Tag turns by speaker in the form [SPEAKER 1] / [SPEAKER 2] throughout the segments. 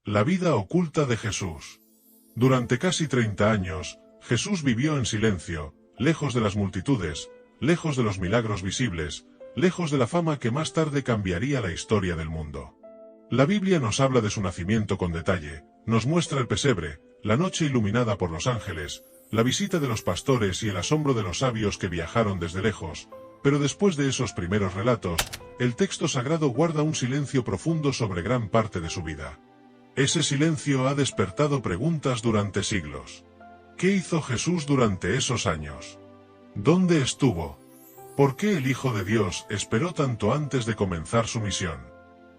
[SPEAKER 1] La vida oculta de Jesús. Durante casi 30 años, Jesús vivió en silencio, lejos de las multitudes, lejos de los milagros visibles, lejos de la fama que más tarde cambiaría la historia del mundo. La Biblia nos habla de su nacimiento con detalle, nos muestra el pesebre, la noche iluminada por los ángeles, la visita de los pastores y el asombro de los sabios que viajaron desde lejos, pero después de esos primeros relatos, el texto sagrado guarda un silencio profundo sobre gran parte de su vida. Ese silencio ha despertado preguntas durante siglos. ¿Qué hizo Jesús durante esos años? ¿Dónde estuvo? ¿Por qué el Hijo de Dios esperó tanto antes de comenzar su misión?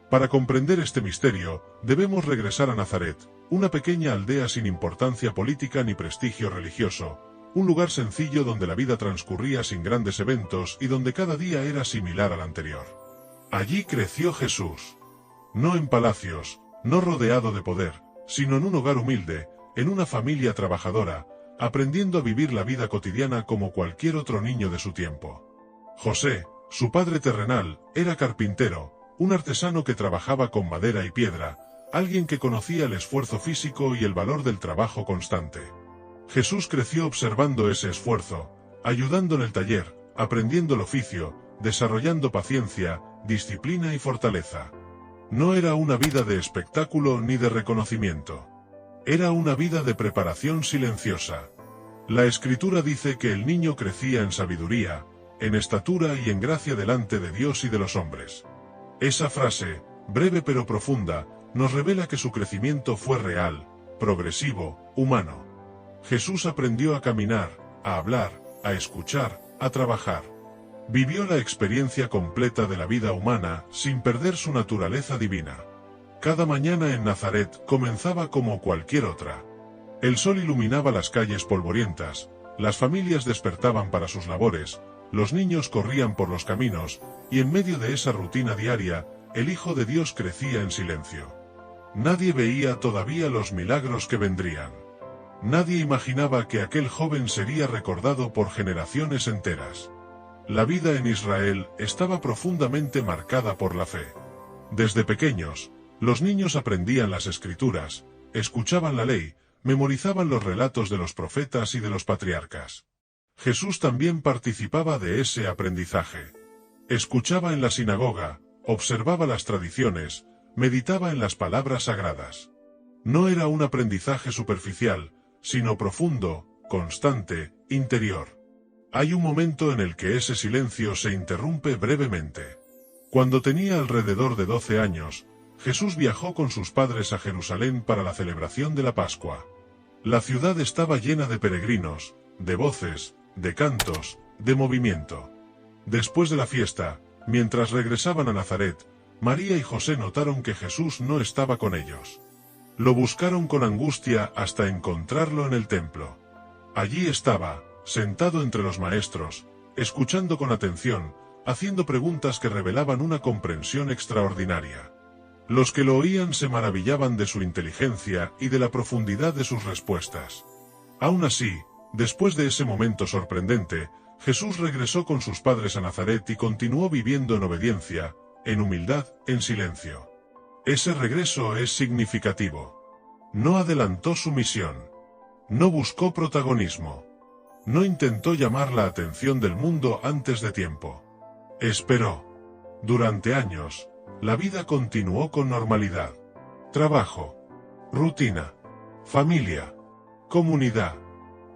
[SPEAKER 1] Para comprender este misterio, debemos regresar a Nazaret, una pequeña aldea sin importancia política ni prestigio religioso, un lugar sencillo donde la vida transcurría sin grandes eventos y donde cada día era similar al anterior. Allí creció Jesús. No en palacios, no rodeado de poder, sino en un hogar humilde, en una familia trabajadora, aprendiendo a vivir la vida cotidiana como cualquier otro niño de su tiempo. José, su padre terrenal, era carpintero, un artesano que trabajaba con madera y piedra, alguien que conocía el esfuerzo físico y el valor del trabajo constante. Jesús creció observando ese esfuerzo, ayudando en el taller, aprendiendo el oficio, desarrollando paciencia, disciplina y fortaleza. No era una vida de espectáculo ni de reconocimiento. Era una vida de preparación silenciosa. La Escritura dice que el niño crecía en sabiduría, en estatura y en gracia delante de Dios y de los hombres. Esa frase, breve pero profunda, nos revela que su crecimiento fue real, progresivo, humano. Jesús aprendió a caminar, a hablar, a escuchar, a trabajar. Vivió la experiencia completa de la vida humana, sin perder su naturaleza divina. Cada mañana en Nazaret comenzaba como cualquier otra. El sol iluminaba las calles polvorientas, las familias despertaban para sus labores, los niños corrían por los caminos, y en medio de esa rutina diaria, el Hijo de Dios crecía en silencio. Nadie veía todavía los milagros que vendrían. Nadie imaginaba que aquel joven sería recordado por generaciones enteras. La vida en Israel estaba profundamente marcada por la fe. Desde pequeños, los niños aprendían las Escrituras, escuchaban la ley, memorizaban los relatos de los profetas y de los patriarcas. Jesús también participaba de ese aprendizaje. Escuchaba en la sinagoga, observaba las tradiciones, meditaba en las palabras sagradas. No era un aprendizaje superficial, sino profundo, constante, interior. Hay un momento en el que ese silencio se interrumpe brevemente. Cuando tenía alrededor de 12 años, Jesús viajó con sus padres a Jerusalén para la celebración de la Pascua. La ciudad estaba llena de peregrinos, de voces, de cantos, de movimiento. Después de la fiesta, mientras regresaban a Nazaret, María y José notaron que Jesús no estaba con ellos. Lo buscaron con angustia hasta encontrarlo en el templo. Allí estaba, sentado entre los maestros, escuchando con atención, haciendo preguntas que revelaban una comprensión extraordinaria. Los que lo oían se maravillaban de su inteligencia y de la profundidad de sus respuestas. Aún así, después de ese momento sorprendente, Jesús regresó con sus padres a Nazaret y continuó viviendo en obediencia, en humildad, en silencio. Ese regreso es significativo. No adelantó su misión. No buscó protagonismo. No intentó llamar la atención del mundo antes de tiempo. Esperó. Durante años, la vida continuó con normalidad. Trabajo, rutina, familia, comunidad.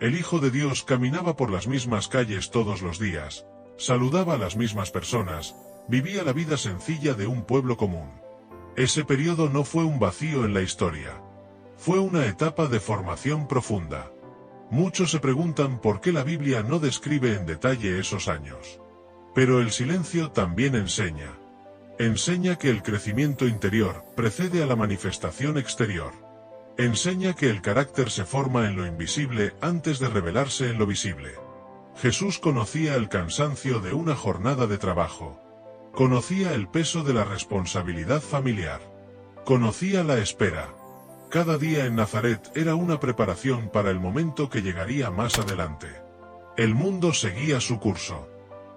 [SPEAKER 1] El Hijo de Dios caminaba por las mismas calles todos los días, saludaba a las mismas personas, vivía la vida sencilla de un pueblo común. Ese periodo no fue un vacío en la historia. Fue una etapa de formación profunda. Muchos se preguntan por qué la Biblia no describe en detalle esos años. Pero el silencio también enseña. Enseña que el crecimiento interior precede a la manifestación exterior. Enseña que el carácter se forma en lo invisible antes de revelarse en lo visible. Jesús conocía el cansancio de una jornada de trabajo. Conocía el peso de la responsabilidad familiar. Conocía la espera. Cada día en Nazaret era una preparación para el momento que llegaría más adelante. El mundo seguía su curso.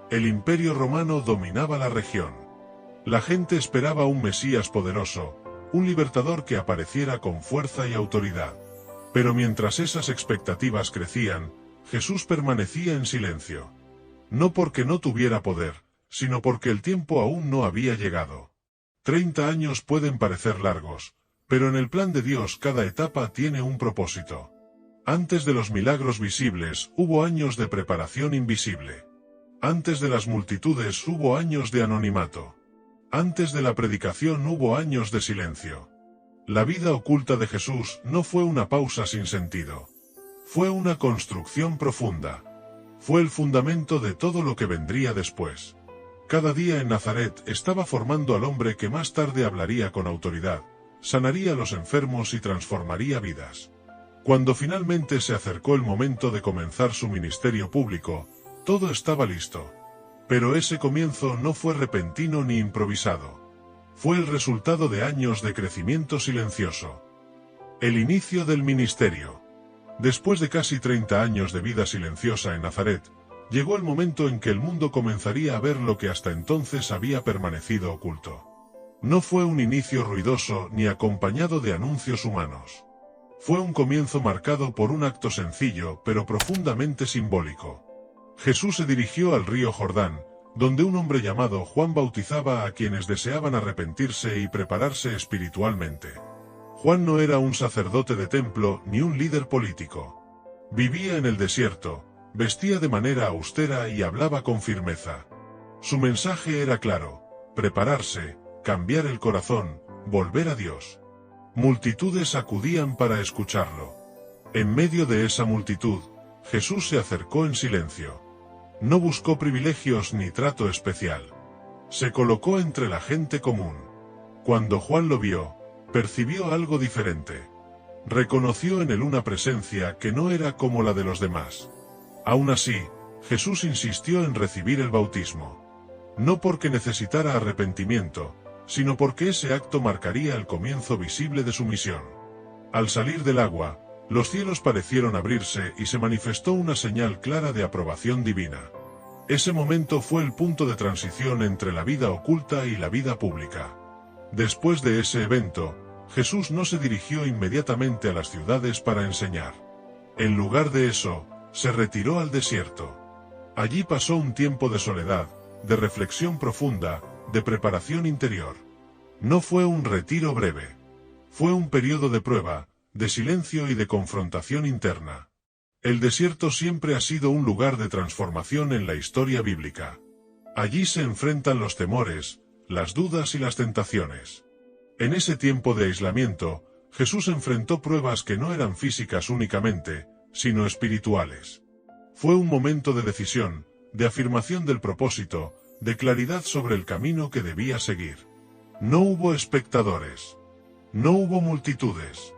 [SPEAKER 1] El Imperio Romano dominaba la región. La gente esperaba un Mesías poderoso, un libertador que apareciera con fuerza y autoridad. Pero mientras esas expectativas crecían, Jesús permanecía en silencio. No porque no tuviera poder, sino porque el tiempo aún no había llegado. 30 años pueden parecer largos, pero en el plan de Dios cada etapa tiene un propósito. Antes de los milagros visibles hubo años de preparación invisible. Antes de las multitudes hubo años de anonimato. Antes de la predicación hubo años de silencio. La vida oculta de Jesús no fue una pausa sin sentido. Fue una construcción profunda. Fue el fundamento de todo lo que vendría después. Cada día en Nazaret estaba formando al hombre que más tarde hablaría con autoridad, sanaría a los enfermos y transformaría vidas. Cuando finalmente se acercó el momento de comenzar su ministerio público, todo estaba listo. Pero ese comienzo no fue repentino ni improvisado. Fue el resultado de años de crecimiento silencioso. El inicio del ministerio. Después de casi 30 años de vida silenciosa en Nazaret, llegó el momento en que el mundo comenzaría a ver lo que hasta entonces había permanecido oculto. No fue un inicio ruidoso ni acompañado de anuncios humanos. Fue un comienzo marcado por un acto sencillo pero profundamente simbólico. Jesús se dirigió al río Jordán, donde un hombre llamado Juan bautizaba a quienes deseaban arrepentirse y prepararse espiritualmente. Juan no era un sacerdote de templo ni un líder político. Vivía en el desierto, vestía de manera austera y hablaba con firmeza. Su mensaje era claro: prepararse, cambiar el corazón, volver a Dios. Multitudes acudían para escucharlo. En medio de esa multitud, Jesús se acercó en silencio. No buscó privilegios ni trato especial. Se colocó entre la gente común. Cuando Juan lo vio, percibió algo diferente. Reconoció en él una presencia que no era como la de los demás. Aún así, Jesús insistió en recibir el bautismo. No porque necesitara arrepentimiento, sino porque ese acto marcaría el comienzo visible de su misión. Al salir del agua, los cielos parecieron abrirse y se manifestó una señal clara de aprobación divina. Ese momento fue el punto de transición entre la vida oculta y la vida pública. Después de ese evento, Jesús no se dirigió inmediatamente a las ciudades para enseñar. En lugar de eso, se retiró al desierto. Allí pasó un tiempo de soledad, de reflexión profunda, de preparación interior. No fue un retiro breve. Fue un periodo de prueba, de silencio y de confrontación interna. El desierto siempre ha sido un lugar de transformación en la historia bíblica. Allí se enfrentan los temores, las dudas y las tentaciones. En ese tiempo de aislamiento, Jesús enfrentó pruebas que no eran físicas únicamente, sino espirituales. Fue un momento de decisión, de afirmación del propósito, de claridad sobre el camino que debía seguir. No hubo espectadores. No hubo multitudes.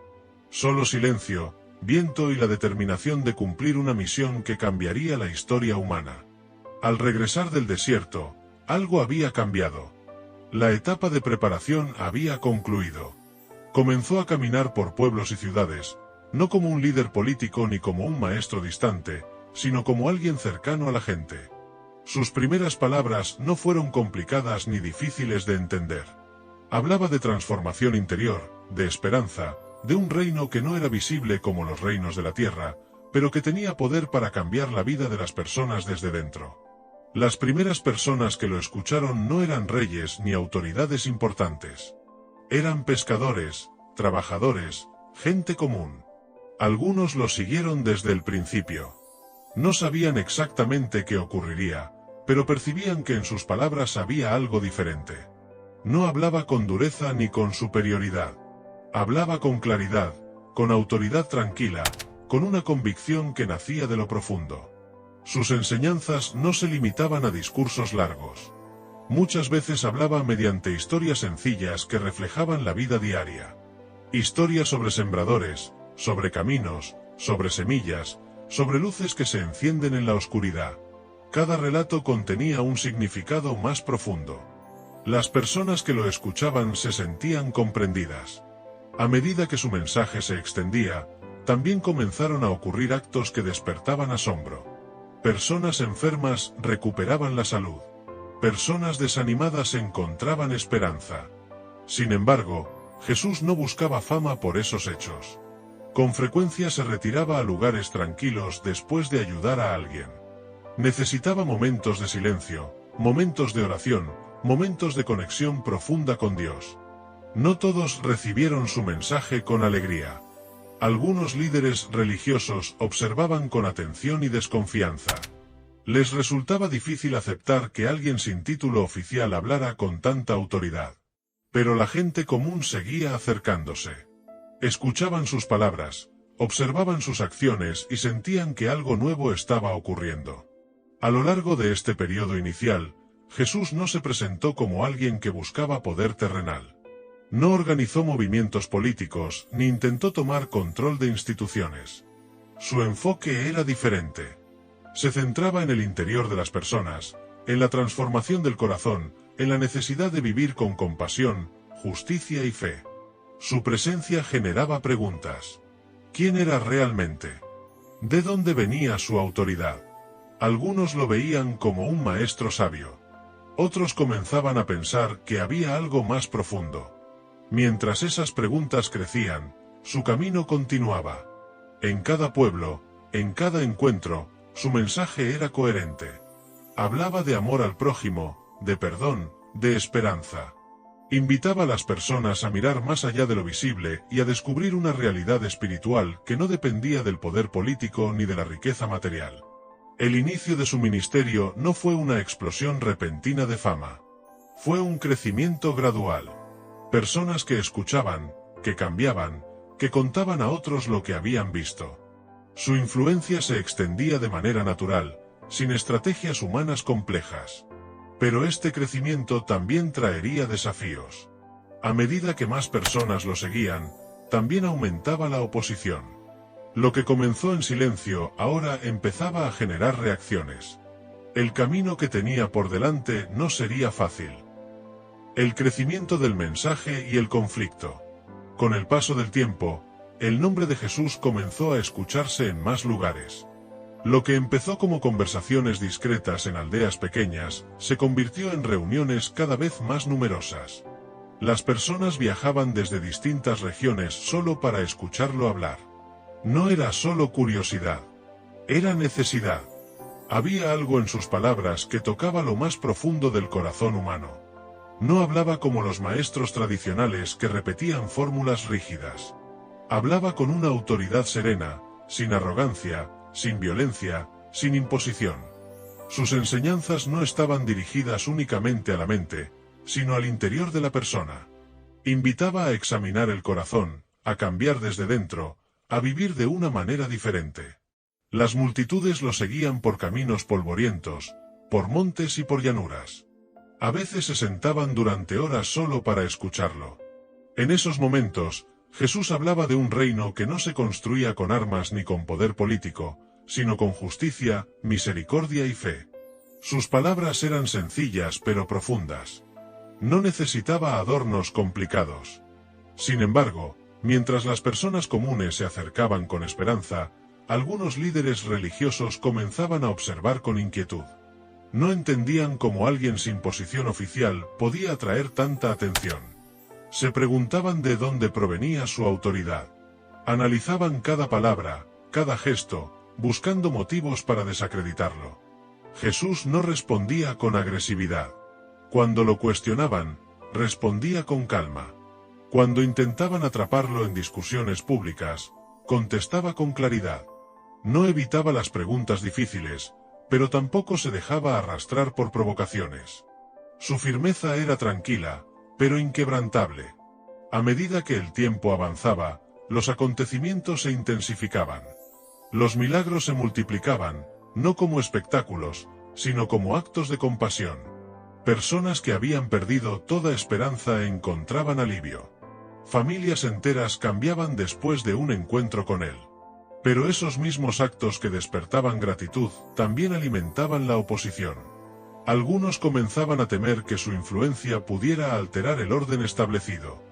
[SPEAKER 1] Solo silencio, viento y la determinación de cumplir una misión que cambiaría la historia humana. Al regresar del desierto, algo había cambiado. La etapa de preparación había concluido. Comenzó a caminar por pueblos y ciudades, no como un líder político ni como un maestro distante, sino como alguien cercano a la gente. Sus primeras palabras no fueron complicadas ni difíciles de entender. Hablaba de transformación interior, de esperanza, de un reino que no era visible como los reinos de la tierra, pero que tenía poder para cambiar la vida de las personas desde dentro. Las primeras personas que lo escucharon no eran reyes ni autoridades importantes. Eran pescadores, trabajadores, gente común. Algunos lo siguieron desde el principio. No sabían exactamente qué ocurriría, pero percibían que en sus palabras había algo diferente. No hablaba con dureza ni con superioridad. Hablaba con claridad, con autoridad tranquila, con una convicción que nacía de lo profundo. Sus enseñanzas no se limitaban a discursos largos. Muchas veces hablaba mediante historias sencillas que reflejaban la vida diaria. Historias sobre sembradores, sobre caminos, sobre semillas, sobre luces que se encienden en la oscuridad. Cada relato contenía un significado más profundo. Las personas que lo escuchaban se sentían comprendidas. A medida que su mensaje se extendía, también comenzaron a ocurrir actos que despertaban asombro. Personas enfermas recuperaban la salud. Personas desanimadas encontraban esperanza. Sin embargo, Jesús no buscaba fama por esos hechos. Con frecuencia se retiraba a lugares tranquilos después de ayudar a alguien. Necesitaba momentos de silencio, momentos de oración, momentos de conexión profunda con Dios. No todos recibieron su mensaje con alegría. Algunos líderes religiosos observaban con atención y desconfianza. Les resultaba difícil aceptar que alguien sin título oficial hablara con tanta autoridad. Pero la gente común seguía acercándose. Escuchaban sus palabras, observaban sus acciones y sentían que algo nuevo estaba ocurriendo. A lo largo de este periodo inicial, Jesús no se presentó como alguien que buscaba poder terrenal. No organizó movimientos políticos ni intentó tomar control de instituciones. Su enfoque era diferente. Se centraba en el interior de las personas, en la transformación del corazón, en la necesidad de vivir con compasión, justicia y fe. Su presencia generaba preguntas. ¿Quién era realmente? ¿De dónde venía su autoridad? Algunos lo veían como un maestro sabio. Otros comenzaban a pensar que había algo más profundo. Mientras esas preguntas crecían, su camino continuaba. En cada pueblo, en cada encuentro, su mensaje era coherente. Hablaba de amor al prójimo, de perdón, de esperanza. Invitaba a las personas a mirar más allá de lo visible y a descubrir una realidad espiritual que no dependía del poder político ni de la riqueza material. El inicio de su ministerio no fue una explosión repentina de fama. Fue un crecimiento gradual. Personas que escuchaban, que cambiaban, que contaban a otros lo que habían visto. Su influencia se extendía de manera natural, sin estrategias humanas complejas. Pero este crecimiento también traería desafíos. A medida que más personas lo seguían, también aumentaba la oposición. Lo que comenzó en silencio ahora empezaba a generar reacciones. El camino que tenía por delante no sería fácil. El crecimiento del mensaje y el conflicto. Con el paso del tiempo, el nombre de Jesús comenzó a escucharse en más lugares. Lo que empezó como conversaciones discretas en aldeas pequeñas, se convirtió en reuniones cada vez más numerosas. Las personas viajaban desde distintas regiones solo para escucharlo hablar. No era solo curiosidad. Era necesidad. Había algo en sus palabras que tocaba lo más profundo del corazón humano. No hablaba como los maestros tradicionales que repetían fórmulas rígidas. Hablaba con una autoridad serena, sin arrogancia, sin violencia, sin imposición. Sus enseñanzas no estaban dirigidas únicamente a la mente, sino al interior de la persona. Invitaba a examinar el corazón, a cambiar desde dentro, a vivir de una manera diferente. Las multitudes lo seguían por caminos polvorientos, por montes y por llanuras. A veces se sentaban durante horas solo para escucharlo. En esos momentos, Jesús hablaba de un reino que no se construía con armas ni con poder político, sino con justicia, misericordia y fe. Sus palabras eran sencillas pero profundas. No necesitaba adornos complicados. Sin embargo, mientras las personas comunes se acercaban con esperanza, algunos líderes religiosos comenzaban a observar con inquietud. No entendían cómo alguien sin posición oficial podía atraer tanta atención. Se preguntaban de dónde provenía su autoridad. Analizaban cada palabra, cada gesto, buscando motivos para desacreditarlo. Jesús no respondía con agresividad. Cuando lo cuestionaban, respondía con calma. Cuando intentaban atraparlo en discusiones públicas, contestaba con claridad. No evitaba las preguntas difíciles, pero tampoco se dejaba arrastrar por provocaciones. Su firmeza era tranquila, pero inquebrantable. A medida que el tiempo avanzaba, los acontecimientos se intensificaban. Los milagros se multiplicaban, no como espectáculos, sino como actos de compasión. Personas que habían perdido toda esperanza encontraban alivio. Familias enteras cambiaban después de un encuentro con él. Pero esos mismos actos que despertaban gratitud también alimentaban la oposición. Algunos comenzaban a temer que su influencia pudiera alterar el orden establecido.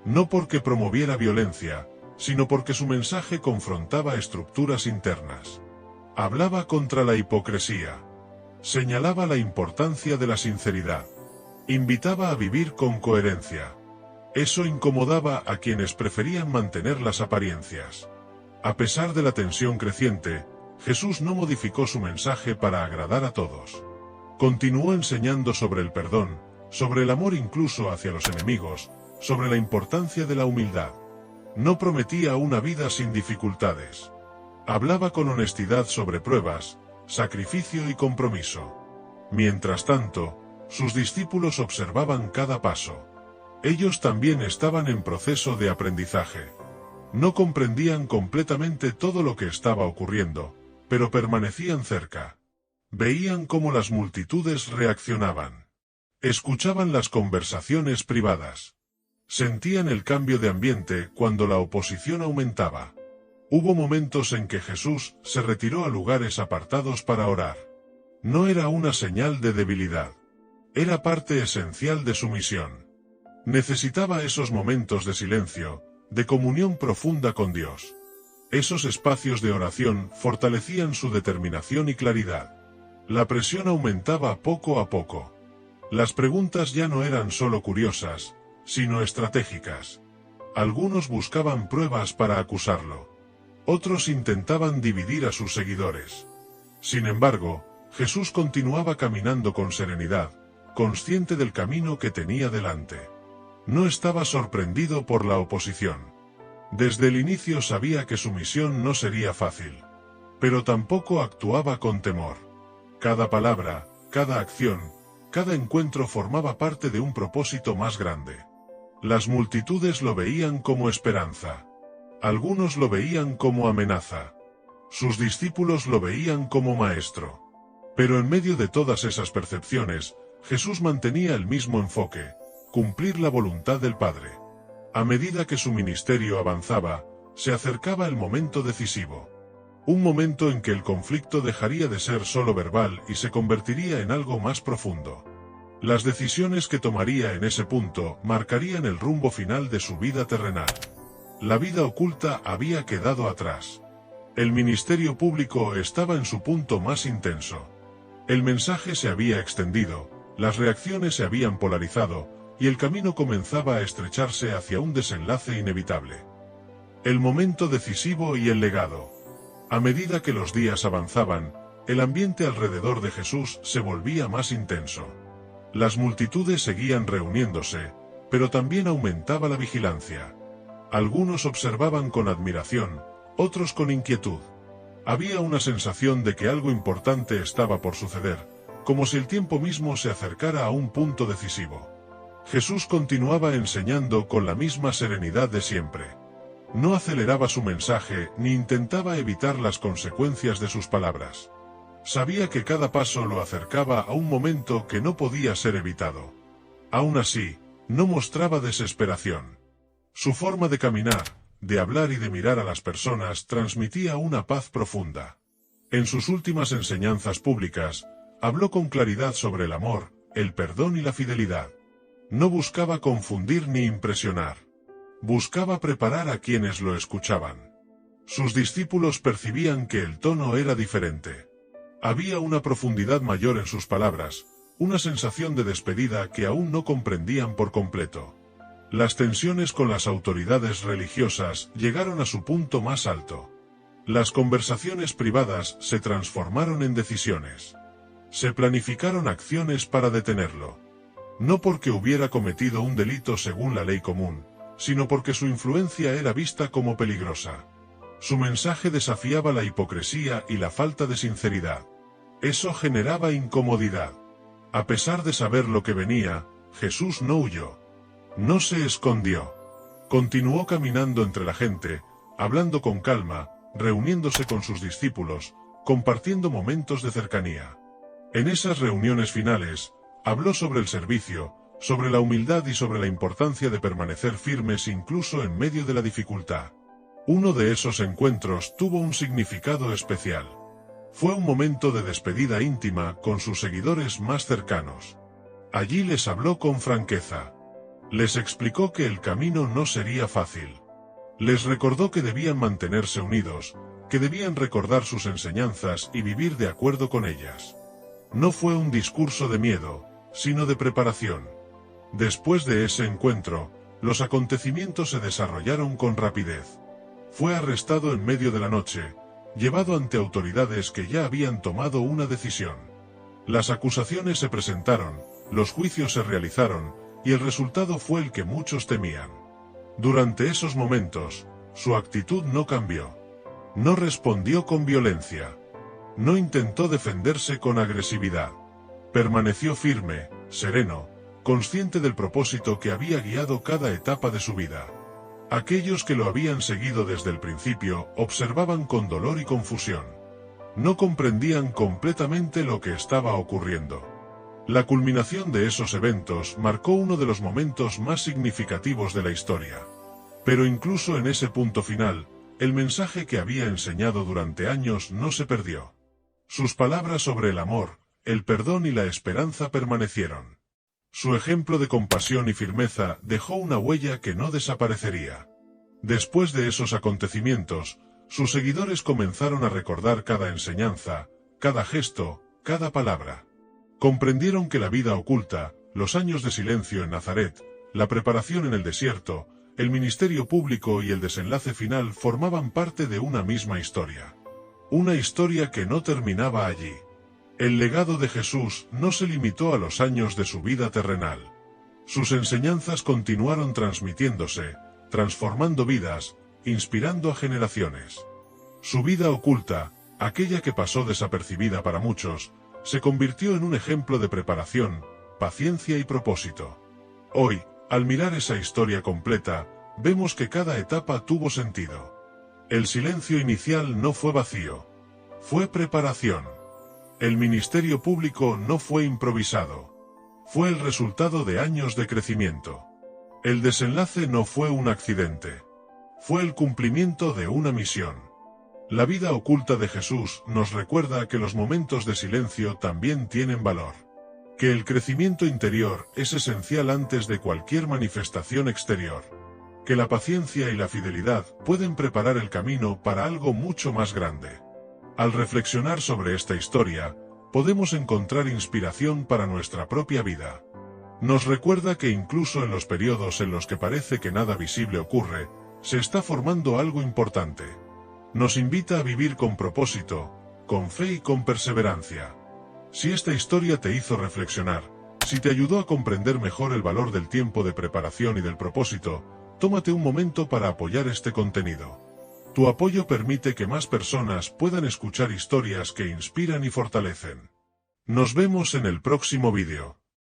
[SPEAKER 1] No porque promoviera violencia, sino porque su mensaje confrontaba estructuras internas. Hablaba contra la hipocresía. Señalaba la importancia de la sinceridad. Invitaba a vivir con coherencia. Eso incomodaba a quienes preferían mantener las apariencias. A pesar de la tensión creciente, Jesús no modificó su mensaje para agradar a todos. Continuó enseñando sobre el perdón, sobre el amor incluso hacia los enemigos, sobre la importancia de la humildad. No prometía una vida sin dificultades. Hablaba con honestidad sobre pruebas, sacrificio y compromiso. Mientras tanto, sus discípulos observaban cada paso. Ellos también estaban en proceso de aprendizaje. No comprendían completamente todo lo que estaba ocurriendo, pero permanecían cerca. Veían cómo las multitudes reaccionaban. Escuchaban las conversaciones privadas. Sentían el cambio de ambiente cuando la oposición aumentaba. Hubo momentos en que Jesús se retiró a lugares apartados para orar. No era una señal de debilidad. Era parte esencial de su misión. Necesitaba esos momentos de silencio, de comunión profunda con Dios. Esos espacios de oración fortalecían su determinación y claridad. La presión aumentaba poco a poco. Las preguntas ya no eran solo curiosas, sino estratégicas. Algunos buscaban pruebas para acusarlo. Otros intentaban dividir a sus seguidores. Sin embargo, Jesús continuaba caminando con serenidad, consciente del camino que tenía delante. No estaba sorprendido por la oposición. Desde el inicio sabía que su misión no sería fácil. Pero tampoco actuaba con temor. Cada palabra, cada acción, cada encuentro formaba parte de un propósito más grande. Las multitudes lo veían como esperanza. Algunos lo veían como amenaza. Sus discípulos lo veían como maestro. Pero en medio de todas esas percepciones, Jesús mantenía el mismo enfoque: cumplir la voluntad del Padre. A medida que su ministerio avanzaba, se acercaba el momento decisivo. Un momento en que el conflicto dejaría de ser solo verbal y se convertiría en algo más profundo. Las decisiones que tomaría en ese punto marcarían el rumbo final de su vida terrenal. La vida oculta había quedado atrás. El ministerio público estaba en su punto más intenso. El mensaje se había extendido, las reacciones se habían polarizado, y el camino comenzaba a estrecharse hacia un desenlace inevitable. El momento decisivo y el legado. A medida que los días avanzaban, el ambiente alrededor de Jesús se volvía más intenso. Las multitudes seguían reuniéndose, pero también aumentaba la vigilancia. Algunos observaban con admiración, otros con inquietud. Había una sensación de que algo importante estaba por suceder, como si el tiempo mismo se acercara a un punto decisivo. Jesús continuaba enseñando con la misma serenidad de siempre. No aceleraba su mensaje ni intentaba evitar las consecuencias de sus palabras. Sabía que cada paso lo acercaba a un momento que no podía ser evitado. Aún así, no mostraba desesperación. Su forma de caminar, de hablar y de mirar a las personas transmitía una paz profunda. En sus últimas enseñanzas públicas, habló con claridad sobre el amor, el perdón y la fidelidad. No buscaba confundir ni impresionar. Buscaba preparar a quienes lo escuchaban. Sus discípulos percibían que el tono era diferente. Había una profundidad mayor en sus palabras, una sensación de despedida que aún no comprendían por completo. Las tensiones con las autoridades religiosas llegaron a su punto más alto. Las conversaciones privadas se transformaron en decisiones. Se planificaron acciones para detenerlo. No porque hubiera cometido un delito según la ley común, sino porque su influencia era vista como peligrosa. Su mensaje desafiaba la hipocresía y la falta de sinceridad. Eso generaba incomodidad. A pesar de saber lo que venía, Jesús no huyó. No se escondió. Continuó caminando entre la gente, hablando con calma, reuniéndose con sus discípulos, compartiendo momentos de cercanía. En esas reuniones finales, habló sobre el servicio, sobre la humildad y sobre la importancia de permanecer firmes incluso en medio de la dificultad. Uno de esos encuentros tuvo un significado especial. Fue un momento de despedida íntima con sus seguidores más cercanos. Allí les habló con franqueza. Les explicó que el camino no sería fácil. Les recordó que debían mantenerse unidos, que debían recordar sus enseñanzas y vivir de acuerdo con ellas. No fue un discurso de miedo, sino de preparación. Después de ese encuentro, Los acontecimientos se desarrollaron con rapidez. Fue arrestado en medio de la noche, llevado ante autoridades que ya habían tomado una decisión. Las acusaciones se presentaron, los juicios se realizaron, y el resultado fue el que muchos temían. Durante esos momentos, su actitud no cambió. No respondió con violencia. No intentó defenderse con agresividad. Permaneció firme, sereno, consciente del propósito que había guiado cada etapa de su vida. Aquellos que lo habían seguido desde el principio observaban con dolor y confusión. No comprendían completamente lo que estaba ocurriendo. La culminación de esos eventos marcó uno de los momentos más significativos de la historia. Pero incluso en ese punto final, el mensaje que había enseñado durante años no se perdió. Sus palabras sobre el amor, el perdón y la esperanza permanecieron. Su ejemplo de compasión y firmeza dejó una huella que no desaparecería. Después de esos acontecimientos, sus seguidores comenzaron a recordar cada enseñanza, cada gesto, cada palabra. Comprendieron que la vida oculta, los años de silencio en Nazaret, la preparación en el desierto, el ministerio público y el desenlace final formaban parte de una misma historia. Una historia que no terminaba allí. El legado de Jesús no se limitó a los años de su vida terrenal. Sus enseñanzas continuaron transmitiéndose, transformando vidas, inspirando a generaciones. Su vida oculta, aquella que pasó desapercibida para muchos, se convirtió en un ejemplo de preparación, paciencia y propósito. Hoy, al mirar esa historia completa, vemos que cada etapa tuvo sentido. El silencio inicial no fue vacío. Fue preparación. El ministerio público no fue improvisado. Fue el resultado de años de crecimiento. El desenlace no fue un accidente. Fue el cumplimiento de una misión. La vida oculta de Jesús nos recuerda que los momentos de silencio también tienen valor. Que el crecimiento interior es esencial antes de cualquier manifestación exterior. Que la paciencia y la fidelidad pueden preparar el camino para algo mucho más grande. Al reflexionar sobre esta historia, podemos encontrar inspiración para nuestra propia vida. Nos recuerda que incluso en los periodos en los que parece que nada visible ocurre, se está formando algo importante. Nos invita a vivir con propósito, con fe y con perseverancia. Si esta historia te hizo reflexionar, si te ayudó a comprender mejor el valor del tiempo de preparación y del propósito, tómate un momento para apoyar este contenido. Tu apoyo permite que más personas puedan escuchar historias que inspiran y fortalecen. Nos vemos en el próximo vídeo.